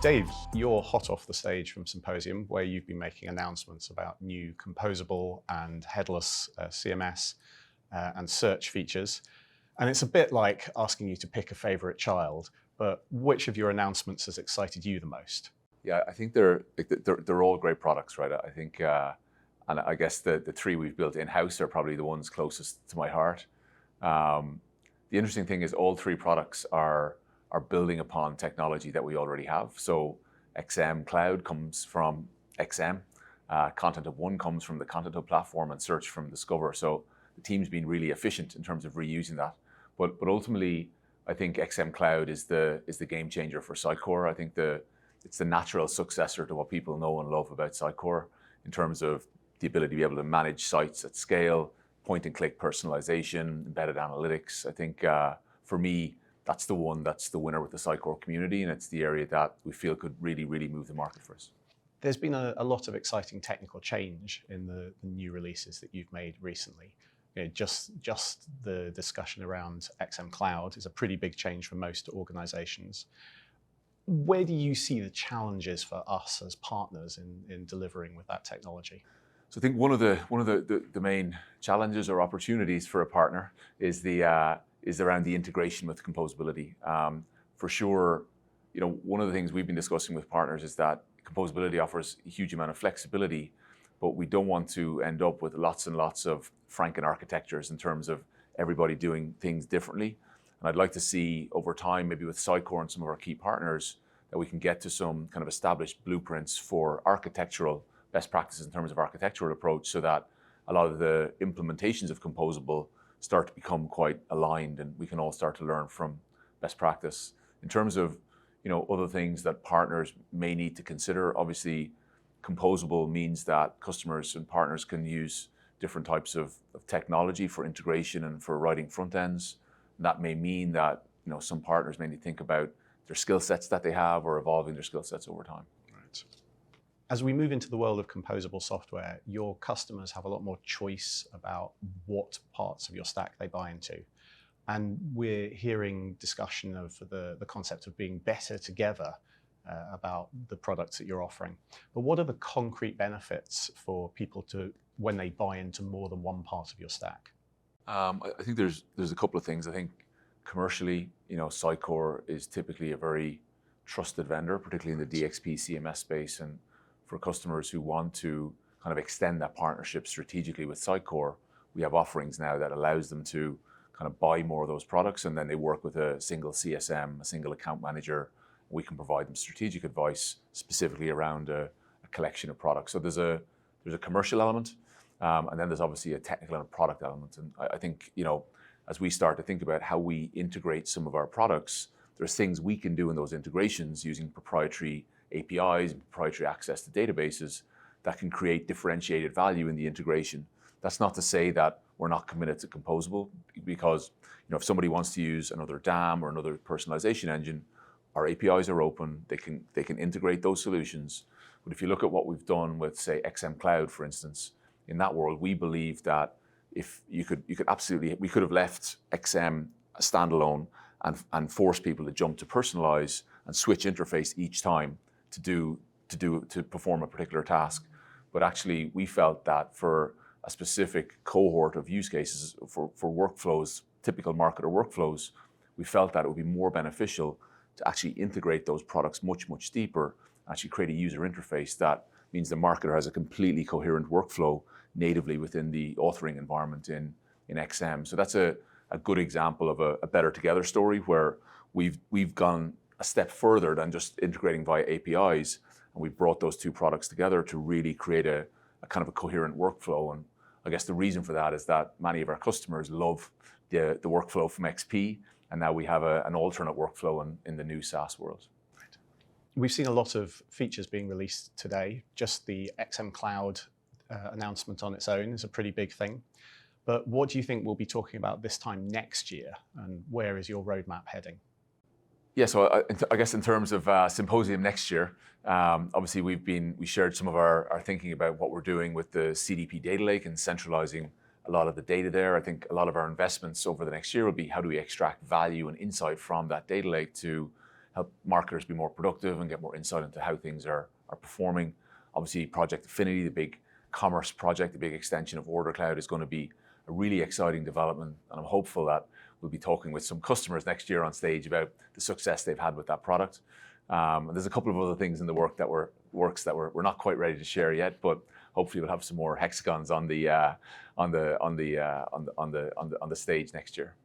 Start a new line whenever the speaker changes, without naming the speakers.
Dave, you're hot off the stage from Symposium, where you've been making announcements about new composable and headless CMS and search features. And it's a bit like asking you to pick a favorite child, but which of your announcements has excited you the most?
Yeah, I think they're all great products, right? I think, and I guess the three we've built in-house are probably the ones closest to my heart. The interesting thing is all three products are building upon technology that we already have. So XM Cloud comes from XM, Content Hub 1 comes from the Content Hub platform, and Search from Discover. So the team's been really efficient in terms of reusing that. But ultimately, I think XM Cloud is the game changer for Sitecore. I think it's the natural successor to what people know and love about Sitecore in terms of the ability to be able to manage sites at scale, point and click personalization, embedded analytics. I think for me, that's the winner with the Sitecore community, and it's the area that we feel could really, really move the market for us.
There's been a lot of exciting technical change in the new releases that you've made recently. You know, just the discussion around XM Cloud is a pretty big change for most organizations. Where do you see the challenges for us as partners in delivering with that technology?
So I think one of the main challenges or opportunities for a partner is around the integration with composability. For sure, you know, one of the things we've been discussing with partners is that composability offers a huge amount of flexibility, but we don't want to end up with lots and lots of Franken architectures in terms of everybody doing things differently. And I'd like to see over time, maybe with Sitecore and some of our key partners, that we can get to some kind of established blueprints for architectural best practices in terms of architectural approach, so that a lot of the implementations of composable start to become quite aligned and we can all start to learn from best practice. In terms of, you know, other things that partners may need to consider, obviously composable means that customers and partners can use different types of technology for integration and for writing front ends. That may mean that, you know, some partners may need to think about their skill sets that they have or evolving their skill sets over time.
Right. As we move into the world of composable software, your customers have a lot more choice about what parts of your stack they buy into. And we're hearing discussion of the concept of being better together about the products that you're offering. But what are the concrete benefits for people when they buy into more than one part of your stack?
I think there's a couple of things. I think commercially, you know, Sitecore is typically a very trusted vendor, particularly in the DXP CMS space. And for customers who want to kind of extend that partnership strategically with Sitecore, we have offerings now that allows them to kind of buy more of those products, and then they work with a single CSM, a single account manager. We can provide them strategic advice specifically around a collection of products. So there's a commercial element, and then there's obviously a technical and a product element. And I think, you know, as we start to think about how we integrate some of our products, there's things we can do in those integrations using proprietary APIs and proprietary access to databases that can create differentiated value in the integration. That's not to say that we're not committed to composable, because, you know, if somebody wants to use another DAM or another personalization engine, our APIs are open. They can integrate those solutions. But if you look at what we've done with, say, XM Cloud, for instance, in that world, we believe that if we could have left XM a standalone and force people to jump to personalize and switch interface each time to perform a particular task. But actually, we felt that for a specific cohort of use cases for workflows, typical marketer workflows, we felt that it would be more beneficial to actually integrate those products much, much deeper, actually create a user interface that means the marketer has a completely coherent workflow natively within the authoring environment in XM. So that's a good example of a better together story where we've gone a step further than just integrating via APIs, and we've brought those two products together to really create a kind of a coherent workflow. And I guess the reason for that is that many of our customers love the workflow from XP, and now we have an alternate workflow in the new SaaS world.
Right. We've seen a lot of features being released today. Just the XM Cloud announcement on its own is a pretty big thing. But what do you think we'll be talking about this time next year, and where is your roadmap heading?
Yeah, so I guess in terms of Symposium next year, obviously we shared some of our thinking about what we're doing with the CDP data lake and centralizing a lot of the data there. I think a lot of our investments over the next year will be how do we extract value and insight from that data lake to help marketers be more productive and get more insight into how things are performing. Obviously, Project Affinity, the big commerce project, the big extension of Order Cloud, is going to be a really exciting development, and I'm hopeful that we'll be talking with some customers next year on stage about the success they've had with that product. And there's a couple of other things in the works that we're not quite ready to share yet, but hopefully we'll have some more hexagons on the stage next year.